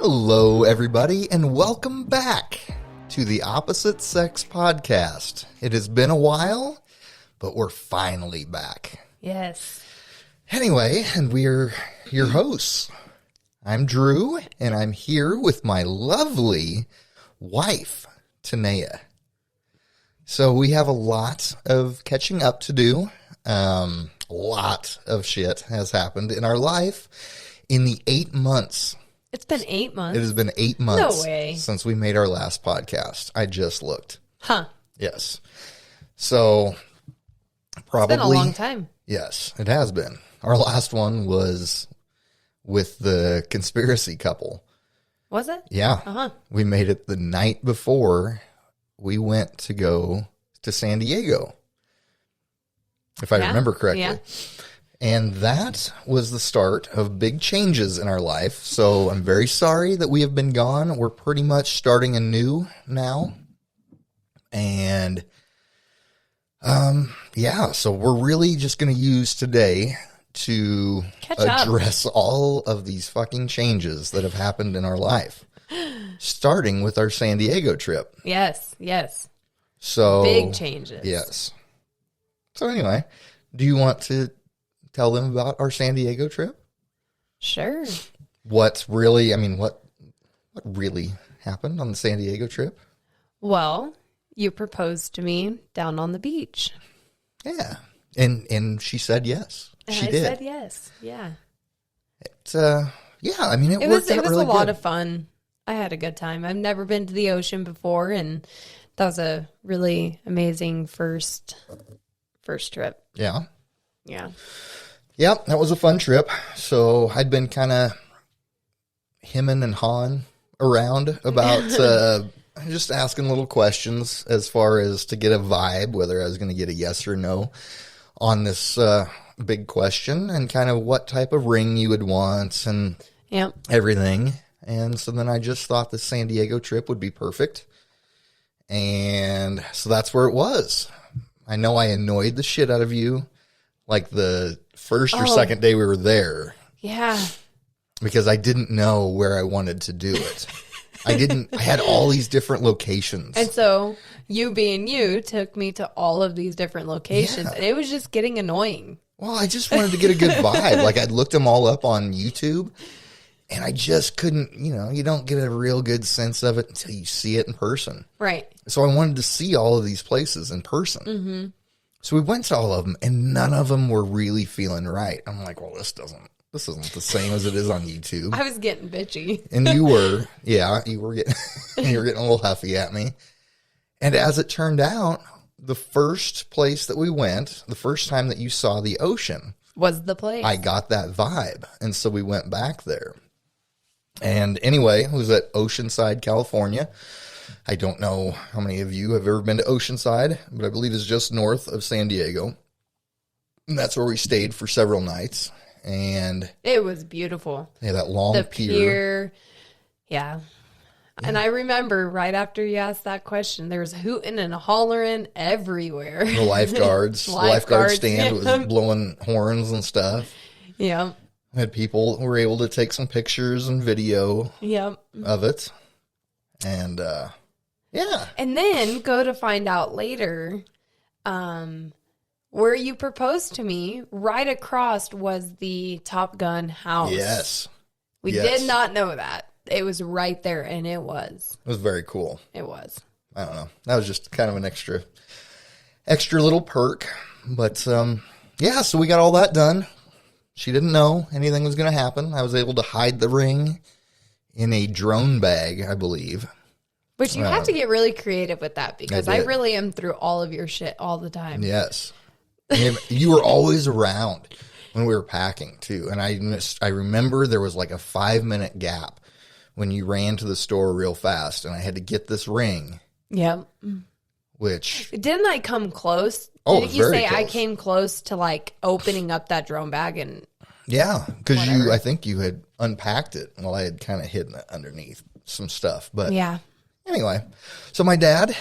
Hello, everybody, and welcome back to the Opposite Sex Podcast. It has been a while, but we're finally back. Yes. Anyway, and we're your hosts. I'm Drew, and I'm here with my lovely wife, Tanaya. So we have a lot of catching up to do. A lot of shit has happened in our life in the 8 months. It's been 8 months. It has been 8 months No way. since we made our last podcast. I just looked. Huh. Yes. So probably It's been a long time. Yes, it has been. Our last one was with the conspiracy couple. Was it? Yeah. Uh-huh. We made it the night before we went to go to San Diego, if I remember correctly. Yeah. And that was the start of big changes in our life. So I'm very sorry that we have been gone. We're pretty much starting anew now. And, so we're really just going to use today to address all of these fucking changes that have happened in our life, starting with our San Diego trip. Yes. So Big changes. Yes. So anyway, do you want to tell them about our San Diego trip? Sure. What really happened on the San Diego trip? Well, you proposed to me down on the beach. Yeah. And she said yes. And she I did. said yes. Yeah. It worked out It was really a lot good. of fun. I had a good time. I've never been to the ocean before, and that was a really amazing first trip. Yeah. Yeah. Yep, that was a fun trip. So I'd been kind of hemming and hawing around about just asking little questions as far as to get a vibe, whether I was going to get a yes or no on this big question, and kind of what type of ring you would want and everything. And so then I just thought the San Diego trip would be perfect. And so that's where it was. I know I annoyed the shit out of you like the first or second day we were there. Yeah. Because I didn't know where I wanted to do it. I had all these different locations. And so you being you took me to all of these different locations, and it was just getting annoying. Well, I just wanted to get a good vibe. Like I'd looked them all up on YouTube, and I just couldn't, you don't get a real good sense of it until you see it in person. Right. So I wanted to see all of these places in person. Mm-hmm. So we went to all of them, and none of them were really feeling right. I'm like, well, this isn't the same as it is on YouTube. I was getting bitchy. And you were getting a little huffy at me. And as it turned out, the first place that we went, the first time that you saw the ocean, Was the place. I got that vibe. And so we went back there. And anyway, it was at Oceanside, California. I don't know how many of you have ever been to Oceanside, but I believe it's just north of San Diego. And that's where we stayed for several nights. And it was beautiful. Yeah, that long pier. Yeah. And I remember right after you asked that question, there was hooting and hollering everywhere. The lifeguards. The lifeguard stand was blowing horns and stuff. Yeah. We had people who were able to take some pictures and video of it. And, yeah. And then go to find out later, where you proposed to me, right across was the Top Gun house. Yes. We did not know that. It was right there, and it was. It was very cool. It was. I don't know. That was just kind of an extra little perk. But, so we got all that done. She didn't know anything was going to happen. I was able to hide the ring in a drone bag, I believe. But you have to get really creative with that, because I really am through all of your shit all the time. Yes. You were always around when we were packing, too. And I remember there was like a 5-minute gap when you ran to the store real fast, and I had to get this ring. Yep. Which... Didn't I come close? Oh, Didn't you say close. I came close to, like, opening up that drone bag and... Yeah, because I think you had unpacked it while I had kind of hidden it underneath some stuff. But yeah. Anyway, so my dad,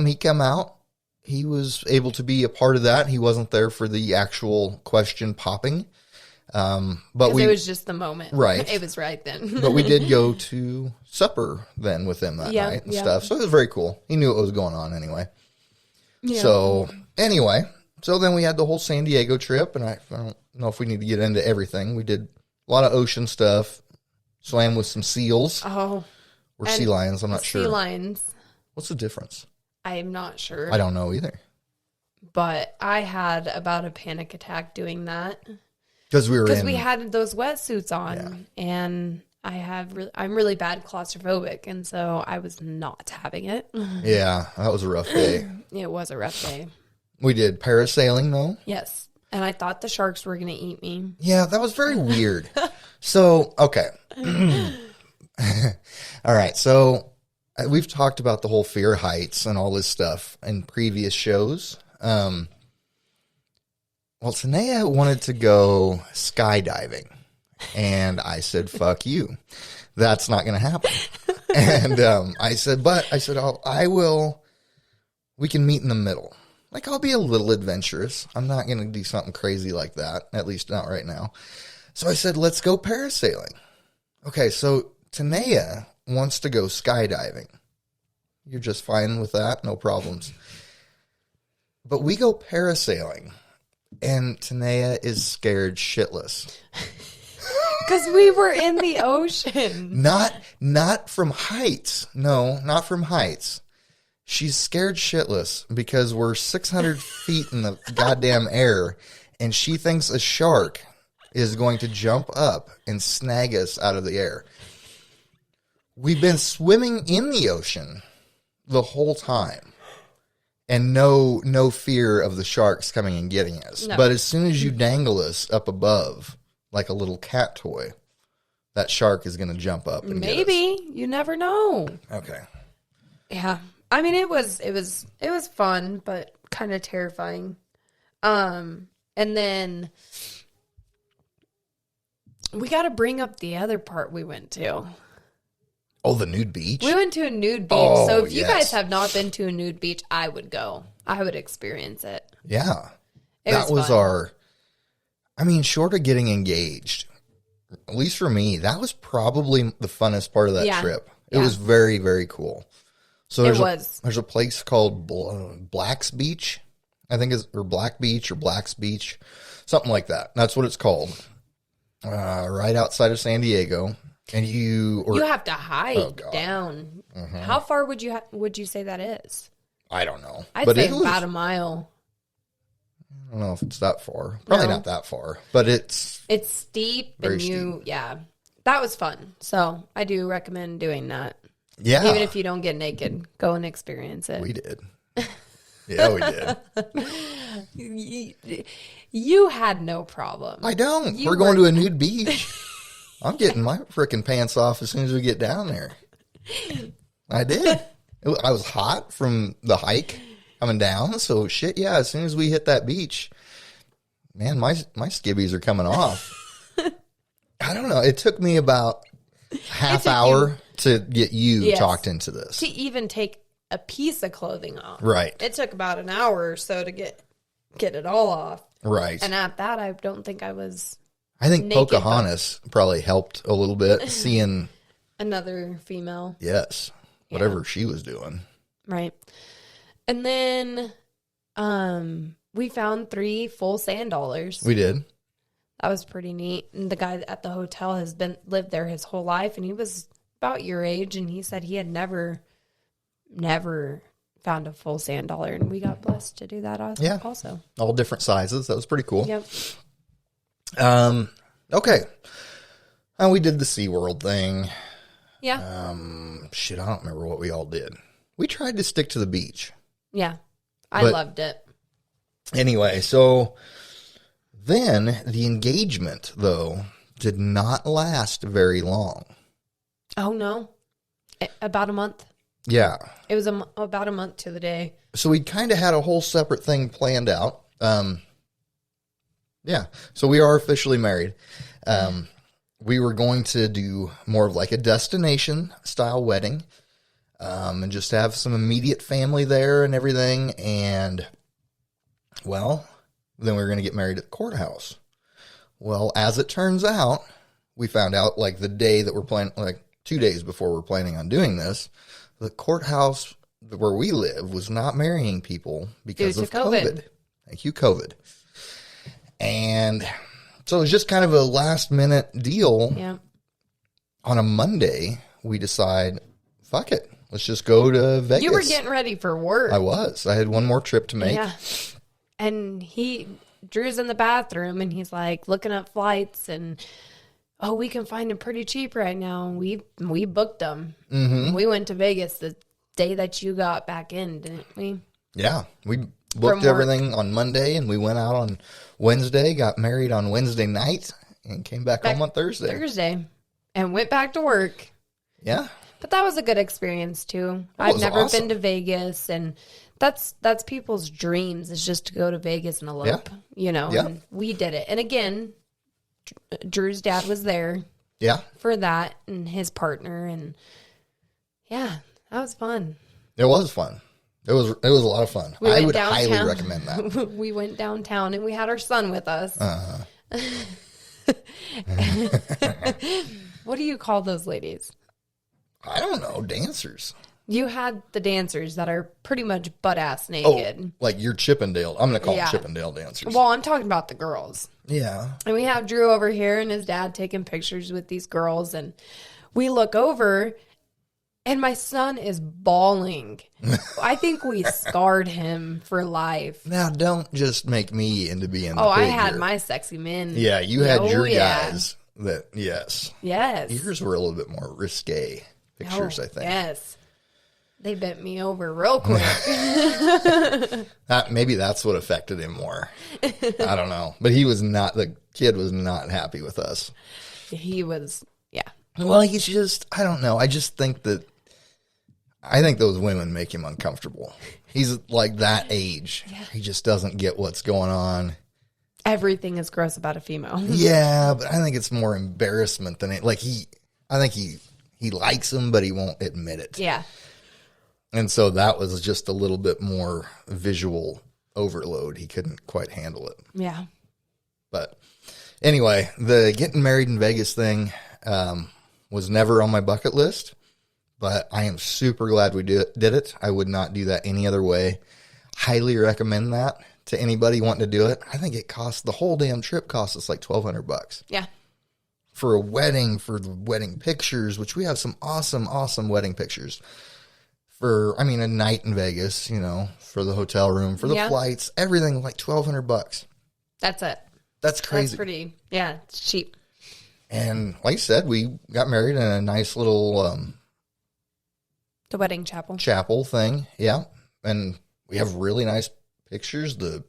he came out. He was able to be a part of that. He wasn't there for the actual question popping. But Because it was just the moment. Right. It was right then. but we did go to supper then with him that night and stuff. So it was very cool. He knew what was going on anyway. Yeah. So anyway, so then we had the whole San Diego trip, and I don't know if we need to get into everything. We did a lot of ocean stuff, swam with some seals. Oh. Or sea lions, I'm not sure. Sea lions. What's the difference? I'm not sure. I don't know either. But I had about a panic attack doing that. Because we had those wetsuits on, and I'm really bad claustrophobic, and so I was not having it. Yeah, that was a rough day. It was a rough day. We did parasailing, though. Yes, and I thought the sharks were going to eat me. Yeah, that was very weird. So, okay. All right, so we've talked about the whole fear of heights and all this stuff in previous shows. Well, Tanaya wanted to go skydiving, and I said, fuck you. That's not going to happen. And I said, I will, we can meet in the middle. Like, I'll be a little adventurous. I'm not going to do something crazy like that, at least not right now. So I said, let's go parasailing. Okay, so Tanaya wants to go skydiving. You're just fine with that? No problems. But we go parasailing, and Tanaya is scared shitless. Because we were in the ocean. Not from heights. No, not from heights. She's scared shitless because we're 600 feet in the goddamn air, and she thinks a shark is going to jump up and snag us out of the air. We've been swimming in the ocean the whole time, and no fear of the sharks coming and getting us. No. But as soon as you dangle us up above, like a little cat toy, that shark is going to jump up and get us. You never know. Okay. Yeah. I mean, it was fun, but kind of terrifying. And then we got to bring up the other part we went to. Oh, the Nude Beach? We went to a nude beach. Oh, so if you guys have not been to a nude beach, I would go. I would experience it. Yeah. That was our, short of getting engaged, at least for me, that was probably the funnest part of that trip. It was very, very cool. So there's a place called Black's Beach, I think or Black Beach or Black's Beach, something like that. That's what it's called. Right outside of San Diego. And you have to hike down. Mm-hmm. How far would you say that is? I don't know. I'd say about a mile. I don't know if it's that far. Probably not that far, but it's steep and steep. That was fun. So I do recommend doing that. Yeah. Even if you don't get naked, go and experience it. We did. Yeah, we did. You had no problem. I don't. We're going to a nude beach. I'm getting my freaking pants off as soon as we get down there. I did. I was hot from the hike coming down. So shit, yeah, as soon as we hit that beach, man, my skibbies are coming off. I don't know. It took me about half hour to get you talked into this. To even take a piece of clothing off. Right. It took about an hour or so to get it all off. Right. And at that, I don't think I was I think naked, Pocahontas probably helped a little bit seeing another female. Yes. Whatever she was doing. Right. And then we found 3 full sand dollars. We did. That was pretty neat. And the guy at the hotel has lived there his whole life, and he was about your age, and he said he had never found a full sand dollar, and we got blessed to do that also. All different sizes. That was pretty cool. Yep. Okay. We did the SeaWorld thing. Yeah. I don't remember what we all did. We tried to stick to the beach. Yeah. I loved it. Anyway, so then the engagement, though, did not last very long. Oh, no. About a month. Yeah. It was about a month to the day. So we kind of had a whole separate thing planned out. Yeah. So we are officially married. We were going to do more of like a destination style wedding, and just have some immediate family there and everything. And well, then we were going to get married at the courthouse. Well, as it turns out, we found out like the day that we're planning, like 2 days before we're planning on doing this, the courthouse where we live was not marrying people because Due of to COVID. COVID. Thank you, COVID. And so it was just kind of a last minute deal. Yeah. On a Monday, we decide, fuck it. Let's just go to Vegas. You were getting ready for work. I was. I had one more trip to make. Yeah. And Drew's in the bathroom and he's like looking up flights and, oh, we can find them pretty cheap right now. We booked them. Mm-hmm. We went to Vegas the day that you got back in, didn't we? Yeah. We booked everything on Monday and we went out on Wednesday, got married on Wednesday night, and came back home on Thursday. And went back to work. Yeah. But that was a good experience too. That was I've never awesome. been to Vegas, and that's people's dreams is just to go to Vegas and elope, you know. Yeah. And we did it. And again, Drew's dad was there Yeah. for that and his partner, and yeah, that was fun. It was fun. It was a lot of fun. We I went would downtown. highly recommend that. We went downtown and we had our son with us. What do you call those ladies? I don't know. Dancers. You had the dancers that are pretty much butt ass Oh, naked. like your Chippendale. I'm going to call Yeah. them Chippendale dancers. Well, I'm talking about the girls. Yeah. And we have Drew over here and his dad taking pictures with these girls. And we look over and my son is bawling. I think we scarred him for life. Now, don't just make me into being the I pig had here. my sexy men. Yeah, you had Oh, your yeah. guys that, yes. Yes. Yours were a little bit more risque pictures, Oh, I think. Yes. They bent me over real quick. Maybe that's what affected him more. I don't know. But the kid was not happy with us. He was, yeah. Well, he's just, I don't know. I think those women make him uncomfortable. He's like that age. Yeah. He just doesn't get what's going on. Everything is gross about a female. Yeah, but I think it's more embarrassment than it. Like I think he likes him, but he won't admit it. Yeah. And so that was just a little bit more visual overload. He couldn't quite handle it. Yeah. But anyway, the getting married in Vegas thing was never on my bucket list, but I am super glad we did it. I would not do that any other way. Highly recommend that to anybody wanting to do it. I think the whole damn trip cost us like $1,200. Yeah. For a wedding, for the wedding pictures, which we have some awesome, awesome wedding pictures. A night in Vegas, for the hotel room, for the flights, everything like $1,200. That's it. That's crazy. That's pretty, yeah, it's cheap. And like I said, we got married in a nice little The wedding chapel. chapel thing. Yeah. And we have really nice pictures. The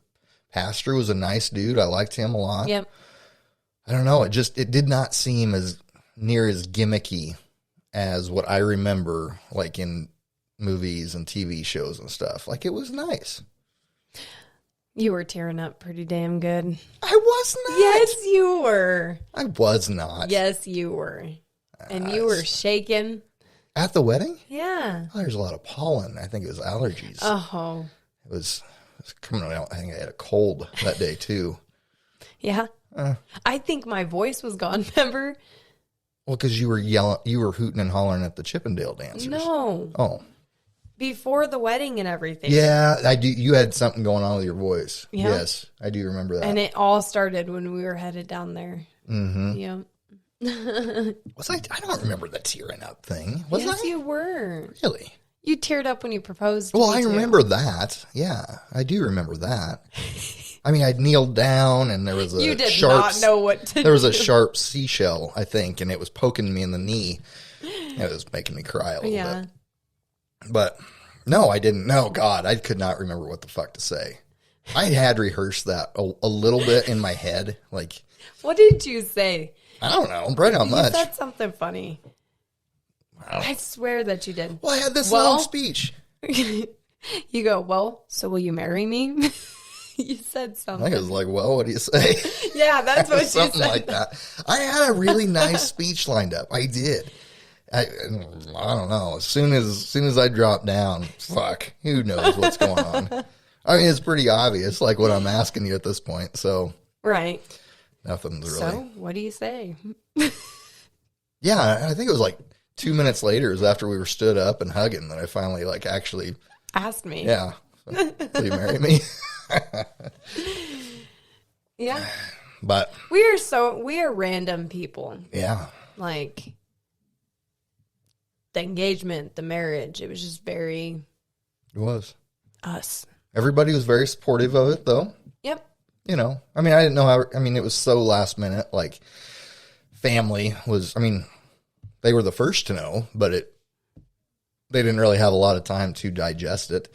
pastor was a nice dude. I liked him a lot. Yep. I don't know. It did not seem as near as gimmicky as what I remember, like in movies and TV shows and stuff. Like, it was nice. You were tearing up pretty damn good. I was not. Yes, you were. I was not. Yes, you were. And you were shaking. At the wedding? Yeah. Oh, there's a lot of pollen. I think it was allergies. Oh. It was coming out. I think I had a cold that day too. Yeah. I think my voice was gone, remember? Well, because you were hooting and hollering at the Chippendale dancers. No. Oh. Before the wedding and everything. Yeah, I do. You had something going on with your voice. Yeah. Yes, I do remember that. And it all started when we were headed down there. Mm-hmm. Yeah. Was I don't remember the tearing up thing. Was Yes, I? you were. Really? You teared up when you proposed to Well, me, I too. remember that. Yeah, I do remember that. I mean, I'd kneeled down and there was a You did sharp, not know what to there was do. a sharp seashell, I think, and it was poking me in the knee. It was making me cry a little bit. But no, I didn't know. God, I could not remember what the fuck to say. I had rehearsed that a little bit in my head. Like, What did you say? I don't know, Brett, how much? You said something funny. Wow. I swear that you did. Well, I had this Well- long speech. You go, well, so will you marry me? You said I something. think it was like, well, what do you say? Yeah, that's what you Something said. like that. I had a really nice speech lined up. I did. I don't know. As soon as I dropped down, fuck, who knows what's going on? I mean, it's pretty obvious, like what I'm asking you at this point. So, Right. Nothing's really. So, what do you say? Yeah, I think it was like 2 minutes later, is after we were stood up and hugging, that I finally like actually Asked me. Yeah. So, will you marry me? Yeah. But We are random people. yeah, Like the engagement, the marriage, it was just very it was. us. Everybody was very supportive of it, though. Yep. You know, I mean, I didn't know how. I mean, it was so last minute. Like, family was. I mean, they were the first to know, but they didn't really have a lot of time to digest it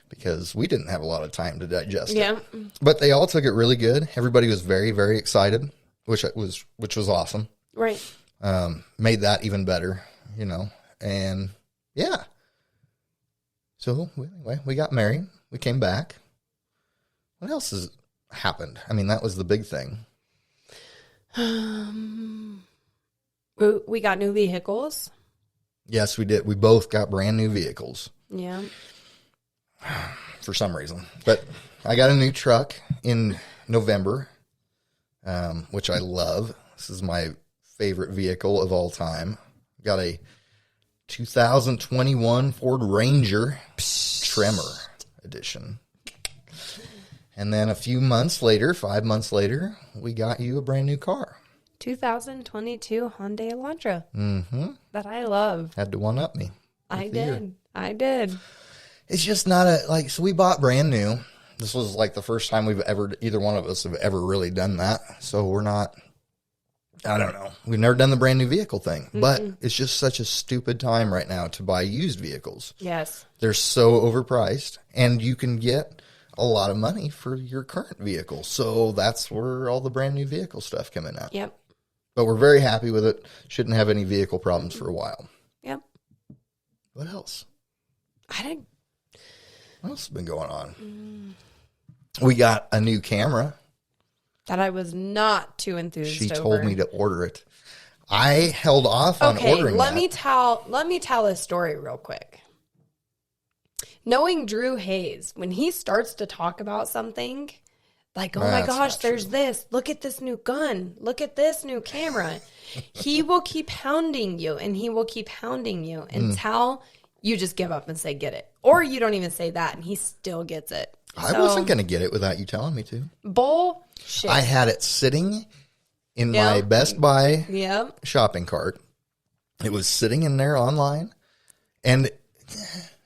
because we didn't have a lot of time to digest Yeah. it. But they all took it really good. Everybody was very, very excited, which was awesome. Right. Made that even better, you know. And yeah. So anyway, we got married. We came back. What else has happened? I mean, that was the big thing. We got new vehicles. Yes, we did. We both got brand new vehicles Yeah. for some reason. But I got a new truck in November, which I love. This is my favorite vehicle of all time. Got a 2021 Ford Ranger Tremor edition. And then a few months later, 5 months later, we got you a brand new car. 2022 Hyundai Elantra. Mm-hmm. That I love. Had to one-up me. I did. I did. It's just not so we bought brand new. This was like the first time either one of us have ever really done that. So we're not, I don't know. We've never done the brand new vehicle thing, but it's just such a stupid time right now to buy used vehicles. Yes. They're so overpriced, and you can get a lot of money for your current vehicle. So that's where all the brand new vehicle stuff coming out. Yep. But we're very happy with it. Shouldn't have any vehicle problems for a while. Yep. What else? I What else has been going on? We got a new camera. that I was not too enthused She over. told me to order it. I held off on ordering let that. me tell this story real quick. Knowing Drew Hayes, when he starts to talk about something, like, oh my That's gosh, not there's true. this. Look at this new gun. Look at this new camera. He will keep hounding you, and he will keep hounding you until you just give up and say, get it. Or you don't even say that, and he still gets it. I wasn't going to get it without you telling me to. Bullshit. I had it sitting in Yeah. my Best Buy Yep. shopping cart. It was sitting in there online. And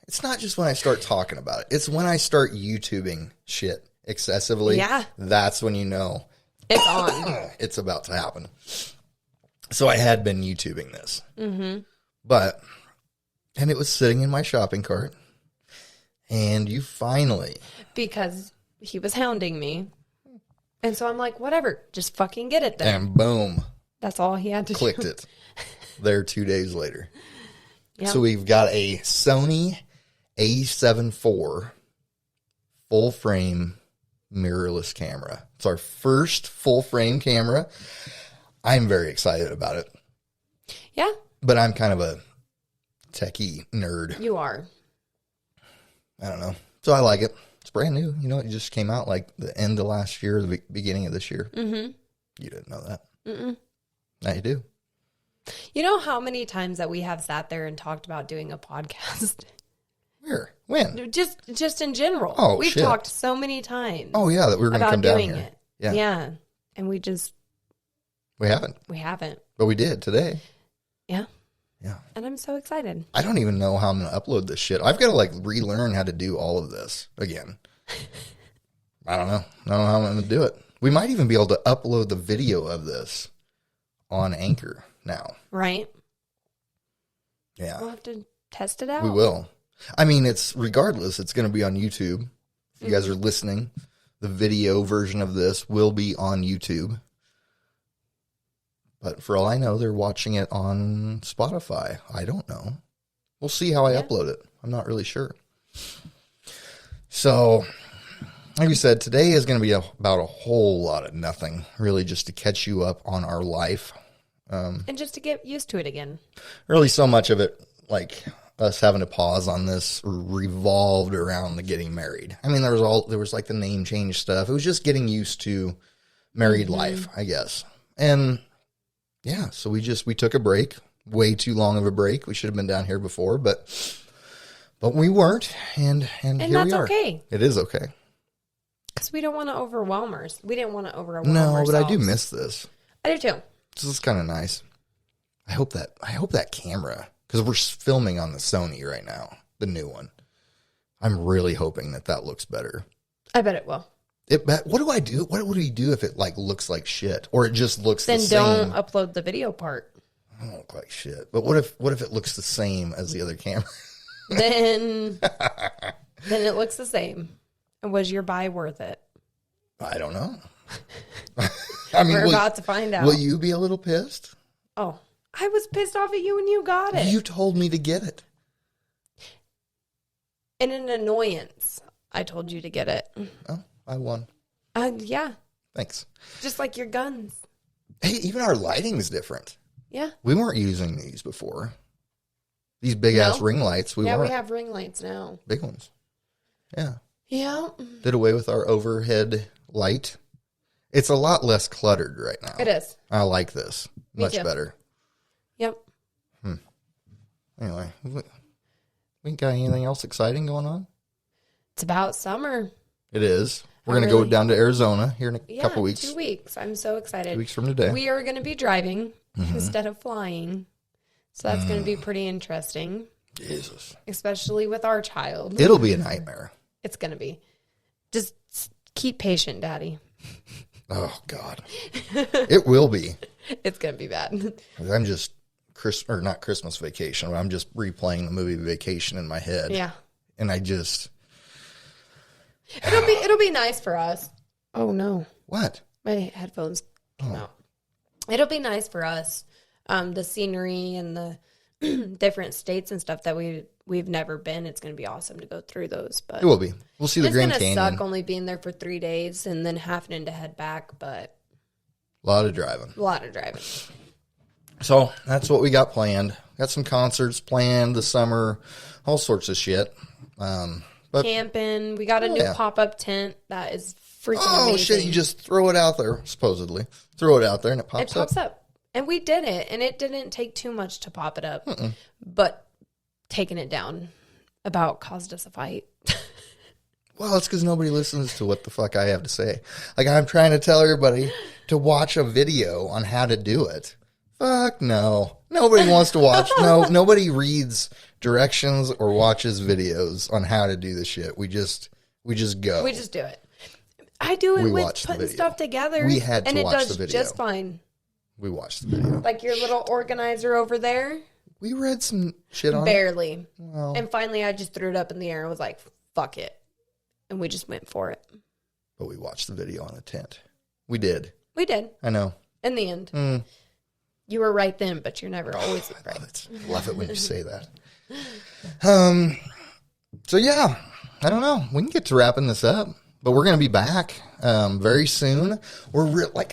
it's not just when I start talking about it. It's when I start YouTubing shit excessively. Yeah. That's when you know It's on. it's about to happen. So I had been YouTubing this. But, and it was sitting in my shopping cart. And you finally... Because he was hounding me. And so I'm like, whatever, just fucking get it then. And boom, That's all he had to clicked do. it. There 2 days later. Yep. So we've got a Sony A7 IV full frame mirrorless camera. It's our first full frame camera. I'm very excited about it, Yeah, but I'm kind of a techie nerd. you are. I don't know. So I like it. It's brand new. You know, it just came out like the end of last year, the beginning of this year. Mm-hmm. You didn't know that. Mm-mm. Now you do. You know how many times that we have sat there and talked about doing a podcast? Where? When? Just in general. Oh, We've shit. talked so many times Oh, yeah, that we were going to about come down doing here. it. Yeah. Yeah. And we We haven't. but we did today. Yeah. Yeah. And I'm so excited. I don't even know how I'm going to upload this shit. I've got to like relearn how to do all of this again. I don't know. I don't know how I'm going to do it. We might even be able to upload the video of this on Anchor now. Right? Yeah, We'll have to test it out. we will. I mean, it's regardless, it's going to be on YouTube. If you guys are listening, the video version of this will be on YouTube. But for all I know, they're watching it on Spotify. I don't know. We'll see how I upload it. I'm not really sure. So, like we said, today is going to be about a whole lot of nothing, really just to catch you up on our life. And just to get used to it again. Really so much of it, like us having to pause on this, revolved around the getting married. I mean, there was like the name change stuff. It was just getting used to married life, I guess. And yeah, so we took a break, way too long of a break. We should have been down here before, but we weren't. And here that's we are. okay. It is okay. Because we don't want to overwhelm us. We didn't want to overwhelm No, but I do ourselves. miss this. I do too. This is kind of nice. I hope that camera, because we're filming on the Sony right now, the new one. I'm really hoping that looks better. I bet it will. What do I do? What would we do if it like looks like shit, or it just looks then the same? Then don't upload the video part. I don't look like shit. But what if it looks the same as the other camera? then it looks the same. And was your buy worth it? I don't know. I mean, we're about to find out. Will you be a little pissed? Oh, I was pissed off at you when you got it. You told me to get it. In an annoyance, I told you to get it. Oh, I won. Yeah. Thanks. Just like your guns. Hey, even our lighting's different. Yeah. We weren't using these before. These big ass ring lights. We have ring lights now. Big ones. Yeah. Yeah. Did away with our overhead light. It's a lot less cluttered right now. It is. I like this. Much better. Yep. Anyway, we got anything else exciting going on? It's about summer. It is. We're going to go down to Arizona here in a couple weeks. 2 weeks. I'm so excited. 2 weeks from today. We are going to be driving instead of flying. So that's going to be pretty interesting. Jesus. Especially with our child. It'll be a nightmare. It's going to be. Just keep patient, Daddy. Oh, God. It will be. It's going to be bad. I'm just, not Christmas Vacation, but I'm just replaying the movie Vacation in my head. Yeah. And I just... It'll be nice for us. Oh, no. What? My headphones came out. It'll be nice for us. The scenery and the different states and stuff that we've never been. It's going to be awesome to go through those. But it will be. We'll see the Grand Canyon. It's going to suck only being there for 3 days and then having to head back. But a lot of driving. So that's what we got planned. Got some concerts planned this summer. All sorts of shit. But camping. We got a new pop-up tent that is freaking amazing. Shit, you just throw it out there, supposedly. Throw it out there and it pops up. And we did it, and it didn't take too much to pop it up. But taking it down about caused us a fight. Well, it's because nobody listens to what the fuck I have to say. Like, I'm trying to tell everybody to watch a video on how to do it. Fuck no. Nobody wants to watch. Nobody reads directions or watches videos on how to do the shit. We just go. We just do it. I do it with putting stuff together. We had to watch the video. And it does just fine. We watched the video. Like your little organizer over there. We read some shit on Barely. it. Well, and finally I just threw it up in the air and was like, fuck it. And we just went for it. But we watched the video on a tent. We did. I know. In the end. You were right then, but you're never always right. I love it when you say that. So yeah, I don't know. We can get to wrapping this up, but we're going to be back very soon.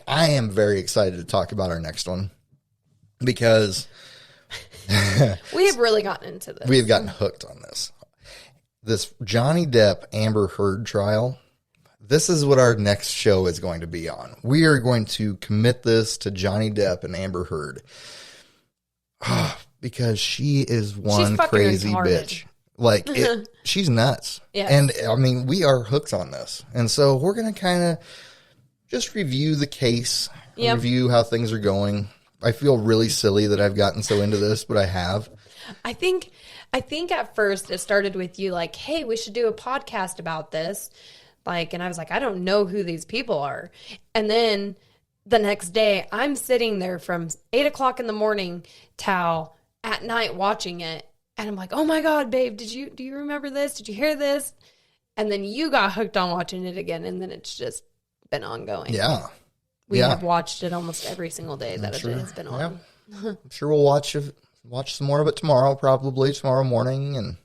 I am very excited to talk about our next one because we have really gotten into this. We have gotten hooked on this. This Johnny Depp Amber Heard trial. This is what our next show is going to be on. We are going to commit this to Johnny Depp and Amber Heard. Because she is one crazy bitch. Like, she's nuts. Yeah. And, I mean, we are hooked on this. And so we're going to kind of just review the case, review how things are going. I feel really silly that I've gotten so into this, but I have. I think at first it started with you like, hey, we should do a podcast about this. Like, and I was like, I don't know who these people are. And then the next day I'm sitting there from 8:00 in the morning till at night watching it. And I'm like, oh my God, babe, do you remember this? Did you hear this? And then you got hooked on watching it again. And then it's just been ongoing. Yeah. We have watched it almost every single day that it has been on. Yeah. I'm sure we'll watch some more of it tomorrow, probably tomorrow morning. And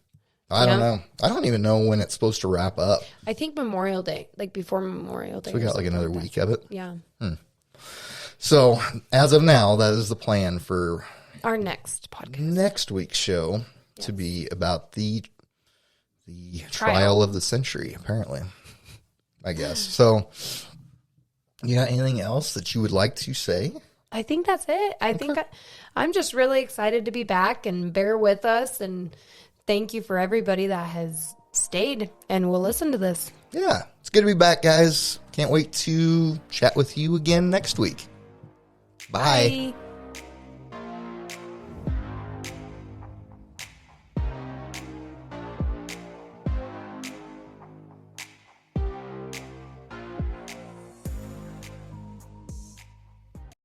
I don't know. I don't even know when it's supposed to wrap up. I think Memorial Day, like before Memorial Day. So we got like another week of it. Yeah. So as of now, that is the plan for our next podcast. Next week's show to be about the trial of the century, apparently. I guess. So You got anything else that you would like to say? I think that's it. I'm just really excited to be back, and bear with us. And thank you for everybody that has stayed and will listen to this. Yeah, it's good to be back, guys. Can't wait to chat with you again next week. Bye. Bye.